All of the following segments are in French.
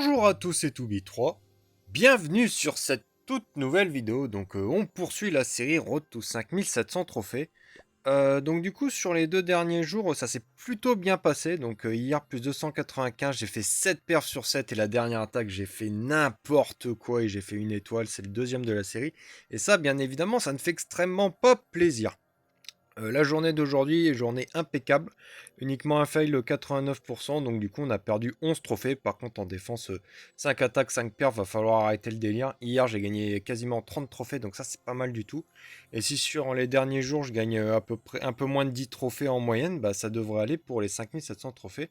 Bonjour à tous et Toubi3, bienvenue sur cette toute nouvelle vidéo. On poursuit la série Road to 5700 trophées. Donc du coup sur les 2 derniers jours ça s'est plutôt bien passé. Hier plus 295, j'ai fait 7 perfs sur 7 et la dernière attaque j'ai fait n'importe quoi et j'ai fait une étoile, c'est le deuxième de la série. Et ça bien évidemment ça ne fait extrêmement pas plaisir. La journée d'aujourd'hui est journée impeccable, uniquement un fail 89%, donc du coup on a perdu 11 trophées. Par contre en défense 5 attaques, 5 perfs, va falloir arrêter le délire. Hier j'ai gagné quasiment 30 trophées, donc ça c'est pas mal du tout. Et si sur les derniers jours je gagne à peu près un peu moins de 10 trophées en moyenne, bah ça devrait aller pour les 5700 trophées.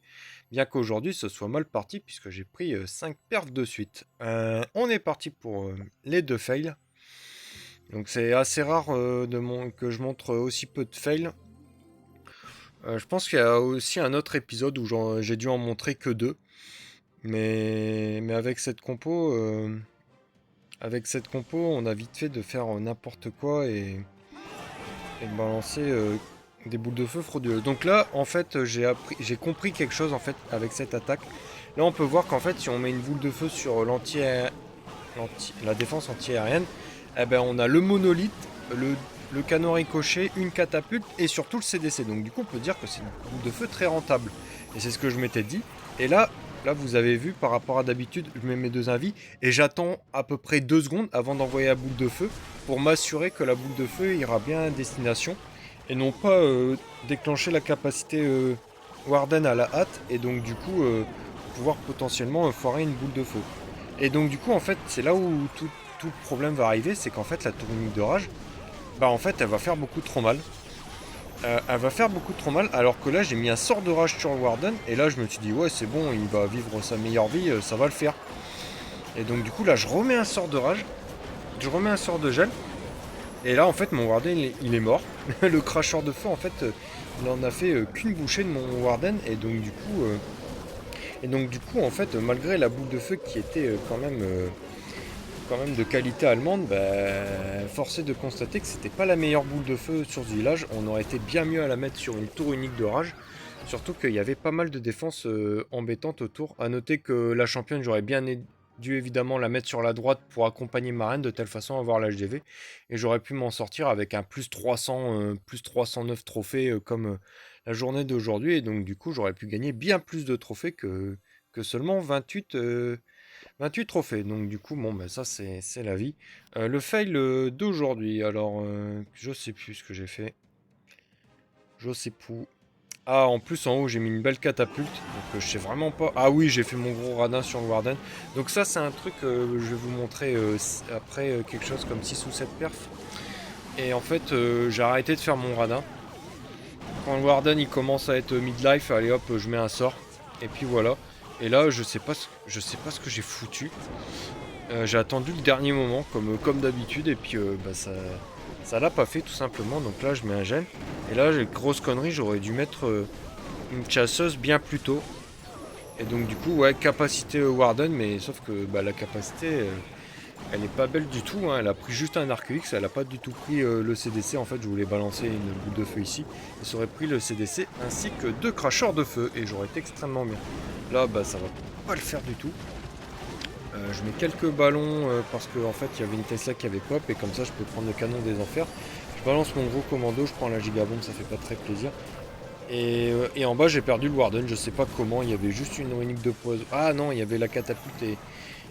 Bien qu'aujourd'hui ce soit mal parti puisque j'ai pris 5 perfs de suite. On est parti pour les 2 fails. Donc c'est assez rare que je montre aussi peu de fails. Je pense qu'il y a aussi un autre épisode où j'ai dû en montrer que 2. Mais avec cette compo, on a vite fait de faire n'importe quoi et de balancer des boules de feu frauduleuses. Donc là, en fait, j'ai compris quelque chose en fait avec cette attaque. Là, on peut voir qu'en fait, si on met une boule de feu sur la défense anti-aérienne, eh ben, on a le monolithe, le canon ricochet, une catapulte et surtout le CDC. Donc du coup, on peut dire que c'est une boule de feu très rentable. Et c'est ce que je m'étais dit. Et là, vous avez vu, par rapport à d'habitude, je mets mes 2 invis et j'attends à peu près 2 secondes avant d'envoyer la boule de feu pour m'assurer que la boule de feu ira bien à destination et non pas déclencher la capacité Warden à la hâte et donc du coup pouvoir potentiellement foirer une boule de feu. Et donc du coup en fait c'est là où tout le problème va arriver, c'est qu'en fait la tour unique de rage, bah en fait elle va faire beaucoup trop mal. Elle va faire beaucoup trop mal alors que là j'ai mis un sort de rage sur le Warden et là je me suis dit ouais c'est bon il va vivre sa meilleure vie, ça va le faire. Et donc du coup là je remets un sort de rage, je remets un sort de gel et là en fait mon Warden il est mort. Le cracheur de feu en fait il en a fait qu'une bouchée de mon Warden et donc du coup en fait malgré la boule de feu qui était quand même de qualité allemande, bah, force est de constater que c'était pas la meilleure boule de feu sur ce village. On aurait été bien mieux à la mettre sur une tour unique de rage. Surtout qu'il y avait pas mal de défenses embêtantes autour. A noter que la championne, j'aurais bien dû évidemment la mettre sur la droite pour accompagner ma reine de telle façon à avoir l'HDV. Et j'aurais pu m'en sortir avec un plus 300, plus 309 trophées comme la journée d'aujourd'hui. Et donc du coup, j'aurais pu gagner bien plus de trophées que seulement 28 trophées, donc du coup, bon, bah, ça c'est la vie. Le fail d'aujourd'hui, alors je sais plus ce que j'ai fait. Je sais plus. Ah, en plus en haut j'ai mis une belle catapulte, donc je sais vraiment pas. Ah oui, j'ai fait mon gros radin sur le Warden. Donc ça c'est un truc que je vais vous montrer après quelque chose comme 6 ou 7 perfs. Et en fait j'ai arrêté de faire mon radin. Quand le Warden il commence à être midlife, allez hop, je mets un sort. Et puis voilà. Et là je sais pas ce que j'ai foutu. J'ai attendu le dernier moment, comme d'habitude, et puis bah, ça l'a pas fait tout simplement. Donc là, je mets un gel. Et là, j'ai grosse connerie, j'aurais dû mettre une chasseuse bien plus tôt. Et donc, du coup, ouais, capacité Warden, mais sauf que bah, la capacité, elle est pas belle du tout. Hein. Elle a pris juste un arc X, elle a pas du tout pris le CDC. En fait, je voulais balancer une boule de feu ici. Et ça aurait pris le CDC ainsi que 2 cracheurs de feu. Et j'aurais été extrêmement bien. Là, bah, ça va pas le faire du tout. Je mets quelques ballons parce qu'en fait il y avait une Tesla qui avait pop et comme ça je peux prendre le canon des enfers. Je balance mon gros commando, je prends la gigabombe, ça fait pas très plaisir. Et en bas j'ai perdu le Warden, je sais pas comment, il y avait juste une unique de poison. Ah non, il y avait la catapulte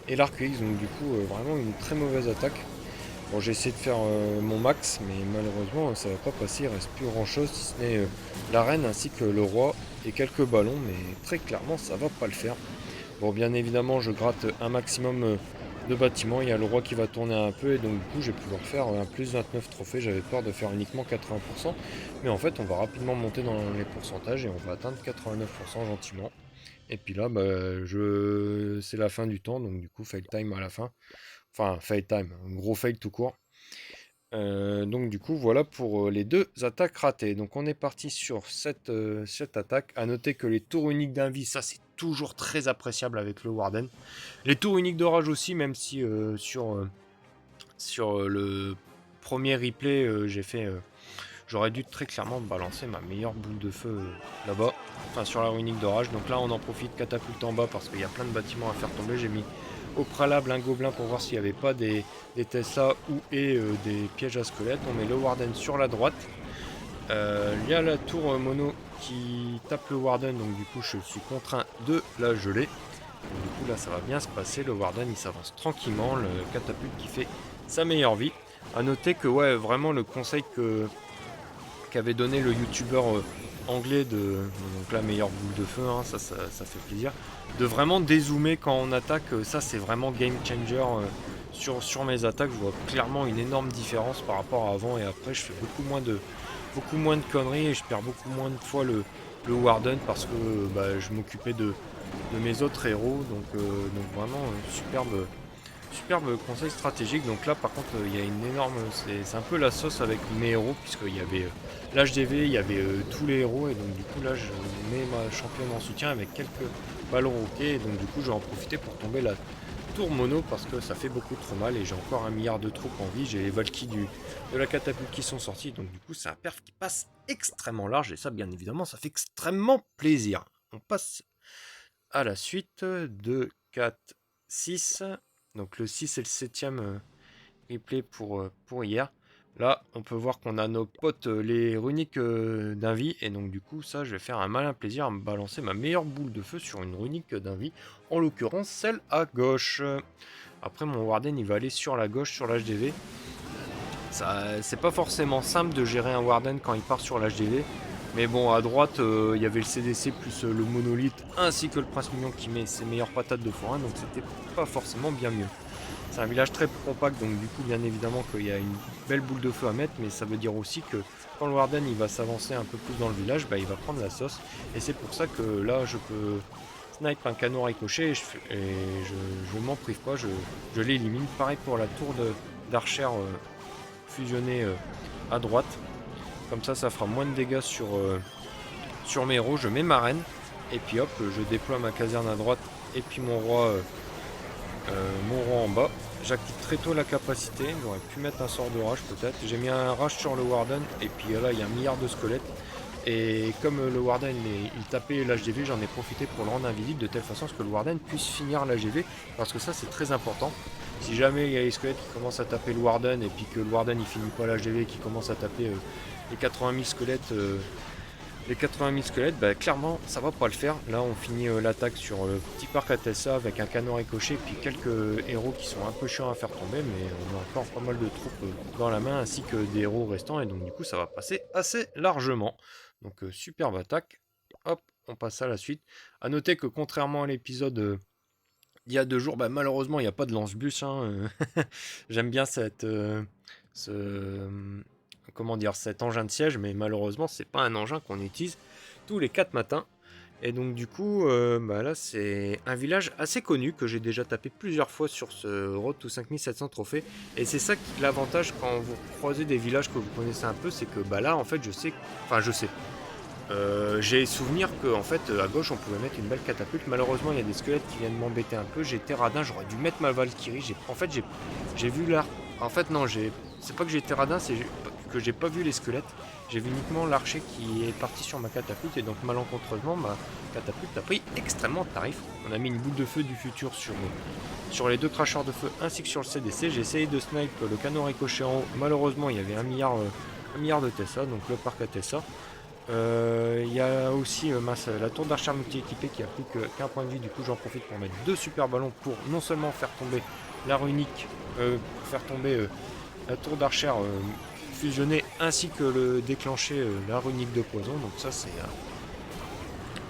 et l'arc X, donc du coup vraiment une très mauvaise attaque. Bon j'ai essayé de faire mon max, mais malheureusement ça va pas passer, il reste plus grand chose si ce n'est la reine ainsi que le roi et quelques ballons, mais très clairement ça va pas le faire. Bon, bien évidemment, je gratte un maximum de bâtiments. Il y a le roi qui va tourner un peu et donc du coup, j'ai pu leur faire un plus 29 trophées. J'avais peur de faire uniquement 80%. Mais en fait, on va rapidement monter dans les pourcentages et on va atteindre 89% gentiment. Et puis là, bah, c'est la fin du temps. Donc du coup, fail time à la fin. Enfin, fail time, un gros fail tout court. Donc du coup voilà pour les 2 attaques ratées. Donc on est parti sur cette attaque. A noter que les tours uniques d'invie, ça c'est toujours très appréciable avec le Warden. Les tours uniques de rage aussi, même si sur le premier replay j'aurais dû très clairement balancer ma meilleure boule de feu là-bas. enfin sur la runique d'orage. Donc là on en profite, catapulte en bas parce qu'il y a plein de bâtiments à faire tomber. J'ai mis au préalable un gobelin pour voir s'il n'y avait pas des Tesla ou des pièges à squelettes. On met le Warden sur la droite. Il y a la tour mono qui tape le Warden, donc du coup je suis contraint de la geler. Donc, du coup là ça va bien se passer, le Warden il s'avance tranquillement, le catapulte qui fait sa meilleure vie. A noter que ouais vraiment le conseil qu'avait donné le youtubeur anglais de donc la meilleure boule de feu, hein, ça fait plaisir, de vraiment dézoomer quand on attaque, ça c'est vraiment game changer sur mes attaques. Je vois clairement une énorme différence par rapport à avant et après. Je fais beaucoup moins de conneries et je perds beaucoup moins de fois le Warden parce que je m'occupais de mes autres héros, donc vraiment superbe conseil stratégique. Donc là par contre il y a une énorme, c'est un peu la sauce avec mes héros puisqu'il y avait l'HDV, il y avait tous les héros et donc du coup là je mets ma championne en soutien avec quelques ballons roquets et donc du coup je vais en profiter pour tomber la tour mono parce que ça fait beaucoup trop mal et j'ai encore 1 milliard de troupes en vie. J'ai les Valkyries de la catapulte qui sont sortis, donc du coup c'est un perf qui passe extrêmement large et ça bien évidemment ça fait extrêmement plaisir. On passe à la suite de 4, 6. Donc le 6 et le 7ème replay pour hier. Là, on peut voir qu'on a nos potes les runiques d'invie. Et donc du coup, ça, je vais faire un malin plaisir à me balancer ma meilleure boule de feu sur une runique d'invie. En l'occurrence, celle à gauche. Après, mon Warden, il va aller sur la gauche, sur l'HDV. C'est pas forcément simple de gérer un Warden quand il part sur l'HDV. Mais bon, à droite, il y avait le CDC plus le monolithe, ainsi que le prince mignon qui met ses meilleures patates de forain, donc c'était pas forcément bien mieux. C'est un village très compact, donc du coup, bien évidemment qu'il y a une belle boule de feu à mettre, mais ça veut dire aussi que quand le Warden il va s'avancer un peu plus dans le village, il va prendre la sauce. Et c'est pour ça que là, je peux snipe un canon ricochet et je m'en prive pas, je l'élimine. Pareil pour la tour d'archer fusionnée à droite. Comme ça fera moins de dégâts sur mes héros. Je mets ma reine. Et puis hop, je déploie ma caserne à droite. Et puis mon roi en bas. J'active très tôt la capacité. J'aurais pu mettre un sort de rage peut-être. J'ai mis un rage sur le Warden. Et puis là, il y a 1 milliard de squelettes. Et comme le Warden il tapait l'HDV, j'en ai profité pour le rendre invisible de telle façon que le Warden puisse finir l'HDV. Parce que ça, c'est très important. Si jamais il y a les squelettes qui commencent à taper le Warden et puis que le Warden il finit pas l'HDV et qui commence à taper les 80 000 squelettes, clairement ça va pas le faire. Là on finit l'attaque sur le petit parc à Tessa avec un canon ricochet et puis quelques héros qui sont un peu chiants à faire tomber, mais on a encore pas mal de troupes dans la main ainsi que des héros restants et donc du coup ça va passer assez largement. Donc superbe attaque. Hop, on passe à la suite. A noter que contrairement à l'épisode il y a 2 jours, malheureusement il n'y a pas de lance-bus, hein. J'aime bien ce, cet engin de siège, mais malheureusement c'est pas un engin qu'on utilise tous les 4 matins. Et donc du coup, là c'est un village assez connu que j'ai déjà tapé plusieurs fois sur ce Road to 5700 trophées. Et c'est ça qui l'avantage quand vous croisez des villages que vous connaissez un peu, c'est que là en fait je sais. J'ai souvenir que en fait à gauche on pouvait mettre une belle catapulte. Malheureusement il y a des squelettes qui viennent m'embêter un peu. J'étais radin, j'aurais dû mettre ma Valkyrie. J'ai vu là. En fait non, c'est pas que j'ai été radin, c'est que j'ai pas vu les squelettes. J'ai vu uniquement l'archer qui est parti sur ma catapulte et donc malencontreusement ma catapulte a pris extrêmement de tarif. On a mis une boule de feu du futur sur les 2 cracheurs de feu ainsi que sur le CDC. J'ai essayé de snipe le canon ricochet en haut. Malheureusement il y avait 1 milliard de Tessa, donc le parc à Tessa. Il y a aussi la tour d'archer multi-équipée qui a plus qu'un point de vie, du coup j'en profite pour mettre 2 super ballons pour non seulement faire tomber la runique, faire tomber la tour d'archer fusionnée ainsi que le déclencher la runique de poison. Donc ça c'est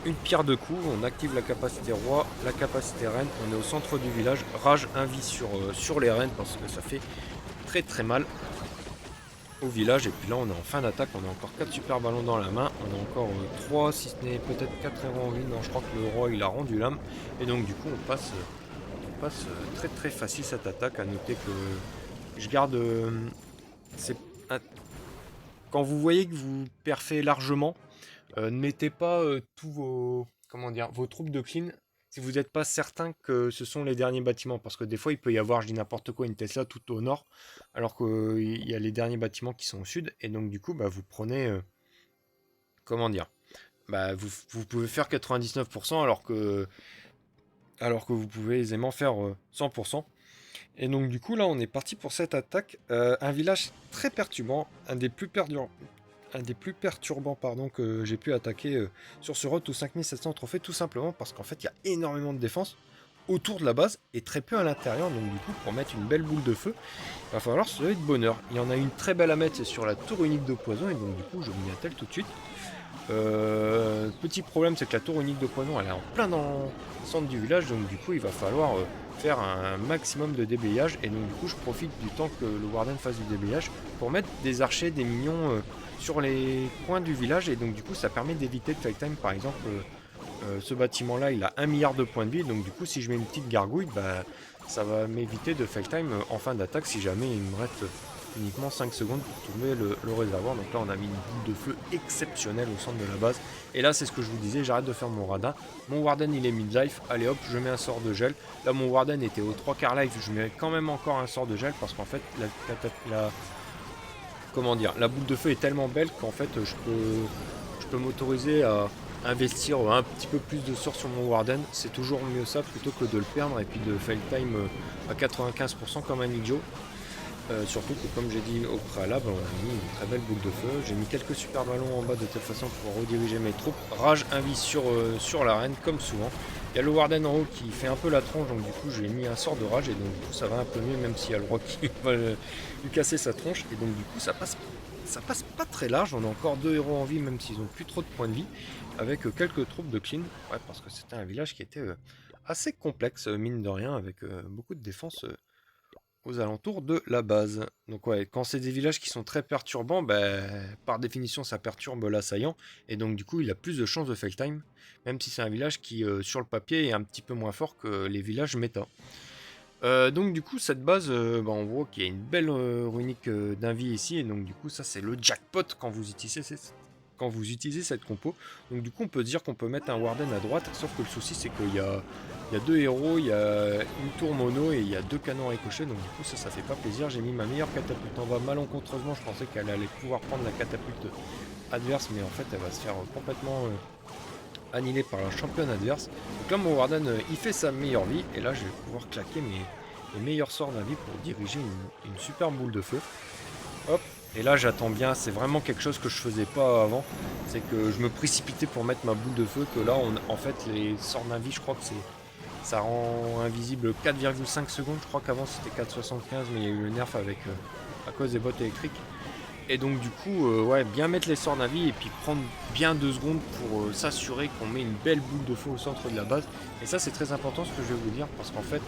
une pierre de coups. On active la capacité roi, la capacité reine, on est au centre du village, rage invie sur les reines parce que ça fait très très mal au village. Et puis là on est en fin d'attaque, on a encore 4 super ballons dans la main, on a encore 3 si ce n'est peut-être 4 héros en vie. Non, je crois que le roi il a rendu l'âme et donc du coup on passe très très facile cette attaque. À noter que je garde c'est un- quand vous voyez que vous perfez largement, ne mettez pas tous vos troupes de clean si vous n'êtes pas certain que ce sont les derniers bâtiments, parce que des fois il peut y avoir, je dis n'importe quoi, une Tesla tout au nord, alors qu'il y a les derniers bâtiments qui sont au sud, et donc du coup vous prenez, comment dire, bah, vous pouvez faire 99% alors que vous pouvez aisément faire 100%. Et donc du coup là on est parti pour cette attaque. Un village très perturbant, un des plus perturbants pardon, que j'ai pu attaquer sur ce road to 5700 trophées, tout simplement parce qu'en fait il y a énormément de défense autour de la base et très peu à l'intérieur. Donc du coup pour mettre une belle boule de feu, il va falloir se lever de bonheur. Il y en a une très belle à mettre, c'est sur la tour unique de poison, et donc du coup je m'y attelle tout de suite. Petit problème, c'est que la tour unique de poison elle est en plein dans le centre du village, donc du coup il va falloir faire un maximum de déblayage, et donc du coup je profite du temps que le Warden fasse du déblayage pour mettre des archers, des minions sur les coins du village, et donc du coup ça permet d'éviter de fake time. Par exemple ce bâtiment là il a 1 milliard de points de vie, donc du coup si je mets une petite gargouille, bah, ça va m'éviter de fake time en fin d'attaque si jamais il me reste uniquement 5 secondes pour trouver le réservoir. Donc là on a mis une boule de feu exceptionnelle au centre de la base, et là c'est ce que je vous disais, j'arrête de faire mon radin, mon Warden il est mid-life, allez hop je mets un sort de gel. Là mon Warden était au 3/4 life, je mets quand même encore un sort de gel parce qu'en fait comment dire, la boule de feu est tellement belle qu'en fait je peux m'autoriser à investir un petit peu plus de sorts sur mon Warden. C'est toujours mieux ça plutôt que de le perdre et puis de fail time à 95% comme un idiot. Surtout que comme j'ai dit au préalable, on a mis une très belle boule de feu. J'ai mis quelques super ballons en bas de telle façon pour rediriger mes troupes. Rage invie sur l'arène comme souvent. Il y a le Warden en haut qui fait un peu la tronche, donc du coup j'ai mis un sort de rage, et donc du coup ça va un peu mieux, même s'il y a le roi qui va lui casser sa tronche. Et donc du coup ça passe pas très large. On a encore 2 héros en vie même s'ils ont plus trop de points de vie, avec quelques troupes de clean. Ouais, parce que c'était un village qui était assez complexe mine de rien, avec beaucoup de défense aux alentours de la base. Donc ouais, quand c'est des villages qui sont très perturbants, par définition ça perturbe l'assaillant, et donc du coup il a plus de chances de fail time, même si c'est un village qui sur le papier est un petit peu moins fort que les villages méta. Donc du coup cette base, on voit qu'il y a une belle runique d'invie ici, et donc du coup ça c'est le jackpot quand vous utilisez cette compo. Donc du coup on peut dire qu'on peut mettre un Warden à droite, sauf que le souci c'est qu'il y a 2 héros, il y a une tour mono et il y a 2 canons ricochets, donc du coup ça fait pas plaisir. J'ai mis ma meilleure catapulte en bas malencontreusement, je pensais qu'elle allait pouvoir prendre la catapulte adverse, mais en fait elle va se faire complètement annihilée par la championne adverse. Donc là mon Warden il fait sa meilleure vie, et là je vais pouvoir claquer mes meilleurs sorts d'invie pour diriger une super boule de feu. Hop. Et là j'attends bien, c'est vraiment quelque chose que je faisais pas avant, c'est que je me précipitais pour mettre ma boule de feu, que là en fait les sorts d'invie je crois que ça rend invisible 4,5 secondes, je crois qu'avant c'était 4,75, mais il y a eu le nerf avec à cause des bottes électriques. Et donc du coup ouais, bien mettre les sorts d'invie et puis prendre bien 2 secondes pour s'assurer qu'on met une belle boule de feu au centre de la base. Et ça c'est très important ce que je vais vous dire, parce qu'en fait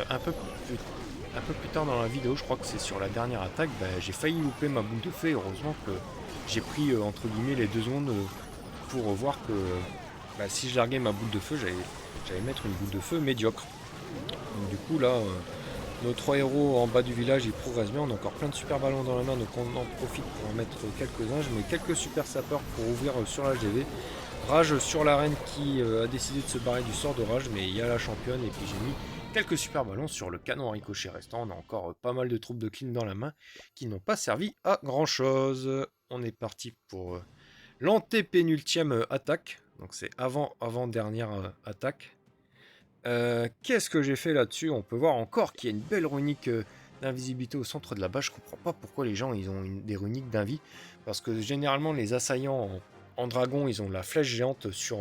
un peu plus tard dans la vidéo, je crois que c'est sur la dernière attaque, j'ai failli louper ma boule de feu, et heureusement que j'ai pris entre guillemets les 2 secondes pour voir que si je larguais ma boule de feu, j'allais mettre une boule de feu médiocre. Donc du coup là, nos 3 héros en bas du village ils progressent bien, on a encore plein de super ballons dans la main, donc on en profite pour en mettre quelques-uns. Je mets quelques super sapeurs pour ouvrir sur la GV. Rage sur l'arène qui a décidé de se barrer du sort de rage, mais il y a la championne, et puis j'ai mis quelques super ballons sur le canon à ricochet restant. On a encore pas mal de troupes de clean dans la main qui n'ont pas servi à grand chose. On est parti pour l'antépénultième attaque, donc c'est avant-dernière attaque. Qu'est-ce que j'ai fait là-dessus? On peut voir encore qu'il y a une belle runique d'invisibilité au centre de la base. Je comprends pas pourquoi les gens ils ont des runiques d'invie, parce que généralement les assaillants en dragon ils ont la flèche géante sur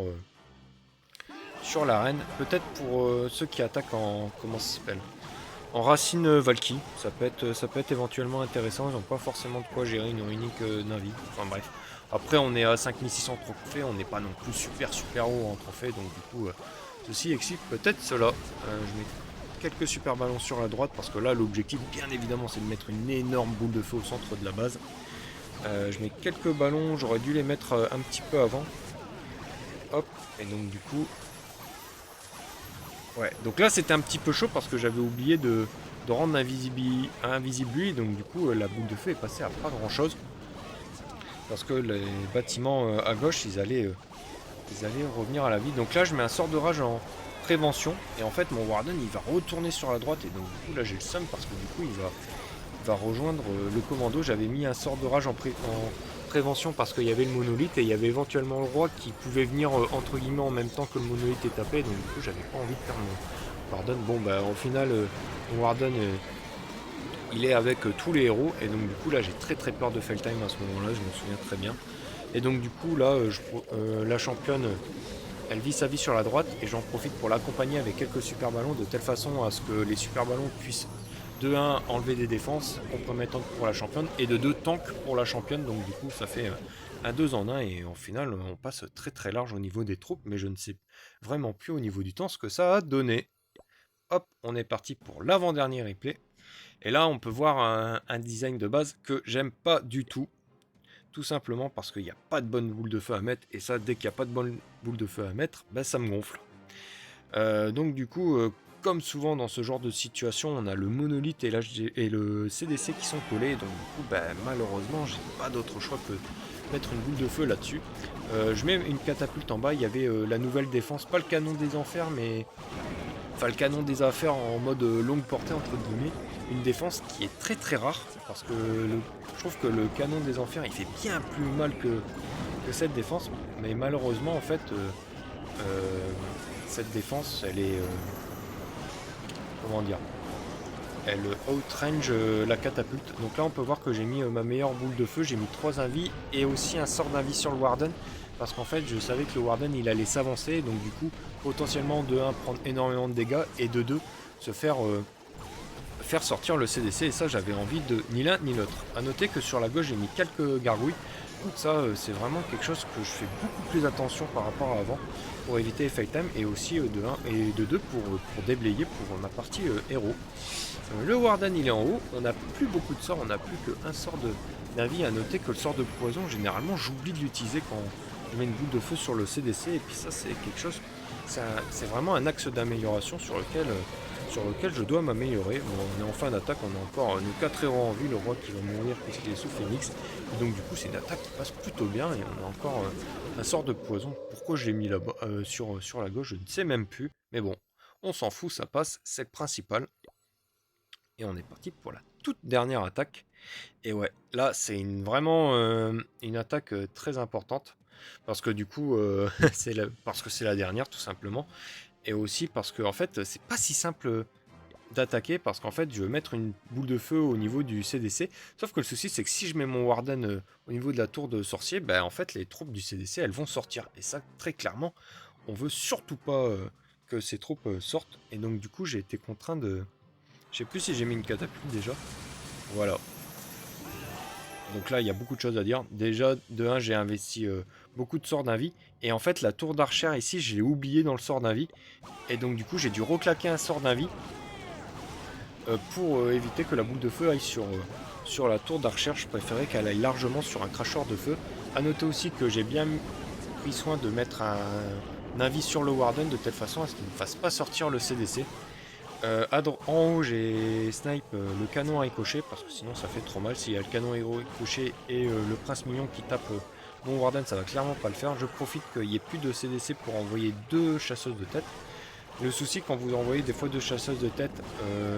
l'arène. Peut-être pour ceux qui attaquent en comment ça s'appelle, en racine Valky, ça peut être éventuellement intéressant. Ils n'ont pas forcément de quoi gérer une runique d'invie. Enfin bref. Après on est à 5600 trophées, on n'est pas non plus super haut en trophée, donc du coup ceci explique peut-être cela. Je mets quelques super ballons sur la droite, parce que là l'objectif bien évidemment c'est de mettre une énorme boule de feu au centre de la base. Je mets quelques ballons, j'aurais dû les mettre un petit peu avant. Hop, et donc du coup ouais, donc là c'était un petit peu chaud parce que j'avais oublié de rendre invisible lui, donc du coup la boule de feu est passée à pas grand chose, parce que les bâtiments à gauche ils allaient revenir à la vie. Donc là je mets un sort de rage en prévention, et en fait mon Warden il va retourner sur la droite, et donc du coup là j'ai le seum parce que du coup il va rejoindre le commando. J'avais mis un sort de rage en prévention parce qu'il y avait le monolithe et il y avait éventuellement le roi qui pouvait venir entre guillemets en même temps que le monolithe est tapé, donc du coup j'avais pas envie de perdre mon Warden. Bon bah au final mon Warden il est avec tous les héros et donc du coup là j'ai très peur de Feltime à ce moment là, je me souviens très bien. Et donc du coup là la championne elle vit sa vie sur la droite et j'en profite pour l'accompagner avec quelques super ballons de telle façon à ce que les super ballons puissent de 1 enlever des défenses compromettantes pour la championne et de 2 tanks pour la championne, donc du coup ça fait un 2 en 1 et au final on passe très large au niveau des troupes, mais je ne sais vraiment plus au niveau du temps ce que ça a donné. Hop, on est parti pour l'avant-dernier replay et là on peut voir un design de base que j'aime pas du tout simplement parce qu'il n'y a pas de bonne boule de feu à mettre et ça dès qu'il n'y a pas de bonne boule de feu à mettre, bah, ça me gonfle. Donc du coup, comme souvent dans ce genre de situation, on a le monolithe et le CDC qui sont collés. Donc du coup, bah, malheureusement, j'ai pas d'autre choix que mettre une boule de feu là-dessus. Je mets une catapulte en bas. Il y avait la nouvelle défense, pas le canon des enfers, mais enfin le canon des affaires en mode longue portée entre guillemets. Une défense qui est très rare parce que je trouve que le canon des enfers il fait bien plus mal que cette défense, mais malheureusement en fait cette défense elle est comment dire, elle outrange la catapulte. Donc là on peut voir que j'ai mis ma meilleure boule de feu, j'ai mis 3 invis et aussi un sort d'invis sur le Warden parce qu'en fait je savais que le Warden il allait s'avancer, donc du coup potentiellement de 1 prendre énormément de dégâts et de 2 se faire sortir le CDC, et ça j'avais envie de ni l'un ni l'autre. A noter que sur la gauche j'ai mis quelques gargouilles, donc ça c'est vraiment quelque chose que je fais beaucoup plus attention par rapport à avant pour éviter les fight time et aussi de 1 et de 2 pour déblayer pour ma partie héros. Le Warden il est en haut, on n'a plus beaucoup de sorts, on n'a plus qu'un sort d'invie. À noter que le sort de poison généralement j'oublie de l'utiliser quand je mets une boule de feu sur le CDC, et puis ça c'est quelque chose, c'est vraiment un axe d'amélioration sur lequel je dois m'améliorer. Bon, on est en fin d'attaque, on a encore nos 4 héros en vie, le roi qui va mourir puisqu'il est sous Phoenix. Et donc du coup c'est une attaque qui passe plutôt bien et on a encore un sort de poison. Pourquoi je l'ai mis là-bas sur la gauche, je ne sais même plus. Mais bon, on s'en fout, ça passe, c'est le principal. Et on est parti pour la toute dernière attaque. Et ouais, là c'est vraiment une attaque très importante. Parce que du coup, parce que c'est la dernière tout simplement. Et aussi parce que en fait c'est pas si simple d'attaquer, parce qu'en fait je veux mettre une boule de feu au niveau du CDC, sauf que le souci c'est que si je mets mon Warden au niveau de la tour de sorcier, ben en fait les troupes du CDC elles vont sortir, et ça très clairement on veut surtout pas que ces troupes sortent, et donc du coup j'ai été contraint de, je sais plus si j'ai mis une catapulte déjà, voilà. Donc là, il y a beaucoup de choses à dire. Déjà, de 1, j'ai investi beaucoup de sorts d'invie. Et en fait, la tour d'archer ici, je l'ai oublié dans le sort d'invie. Et donc, du coup, j'ai dû reclaquer un sort d'invie pour éviter que la boule de feu aille sur la tour d'archer. Je préférais qu'elle aille largement sur un cracheur de feu. A noter aussi que j'ai bien pris soin de mettre un invie sur le Warden de telle façon à ce qu'il ne fasse pas sortir le CDC. En haut j'ai snipe le canon à ricochet parce que sinon ça fait trop mal. S'il y a le canon à ricochet et le prince mignon qui tape mon Warden, ça va clairement pas le faire. Je profite qu'il n'y ait plus de CDC pour envoyer 2 chasseuses de tête. Le souci quand vous envoyez des fois 2 chasseuses de tête,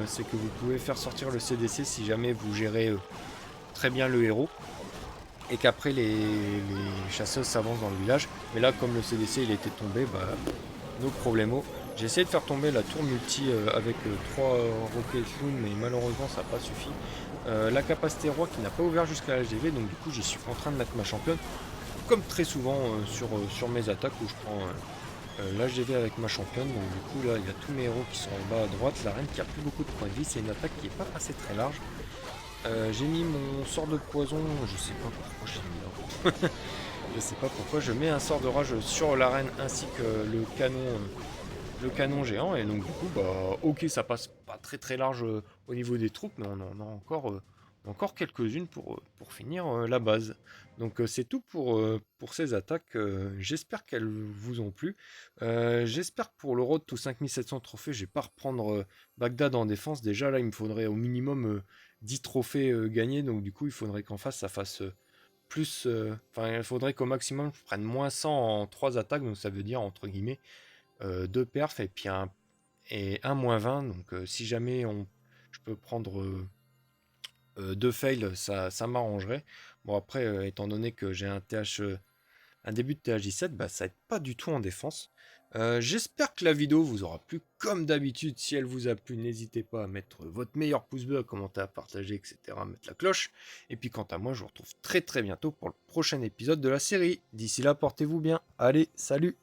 c'est que vous pouvez faire sortir le CDC si jamais vous gérez très bien le héros et qu'après les chasseuses s'avancent dans le village. Mais là comme le CDC il était tombé, bah no problemo. J'ai essayé de faire tomber la tour multi avec 3 Rocket Loon, mais malheureusement ça n'a pas suffi. La capacité roi qui n'a pas ouvert jusqu'à l'HDV, donc du coup j'y suis en train de mettre ma championne. Comme très souvent sur mes attaques où je prends l'HDV avec ma championne. Donc du coup là il y a tous mes héros qui sont en bas à droite. La reine qui a plus beaucoup de points de vie, c'est une attaque qui n'est pas assez très large. J'ai mis mon sort de poison, je sais pas pourquoi je l'ai mis là. Je sais pas pourquoi je mets un sort de rage sur l'arène ainsi que le canon géant, et donc du coup bah ok ça passe pas très large au niveau des troupes, mais on en a encore quelques-unes pour finir la base. Donc c'est tout pour ces attaques. J'espère qu'elles vous ont plu. J'espère que pour le road to 5700 trophées je vais pas reprendre Bagdad en défense. Déjà là il me faudrait au minimum 10 trophées gagnés, donc du coup il faudrait qu'en face ça fasse plus, enfin il faudrait qu'au maximum je prenne moins 100 en 3 attaques, donc ça veut dire entre guillemets 2 perfs et puis un moins 20. Donc si jamais je peux prendre 2 fails, ça m'arrangerait. Bon après, étant donné que j'ai un début de THJ7, bah ça aide pas du tout en défense. J'espère que la vidéo vous aura plu. Comme d'habitude, si elle vous a plu, n'hésitez pas à mettre votre meilleur pouce bleu, à commenter, à partager, etc. À mettre la cloche. Et puis quant à moi, je vous retrouve très très bientôt pour le prochain épisode de la série. D'ici là, portez-vous bien. Allez, salut!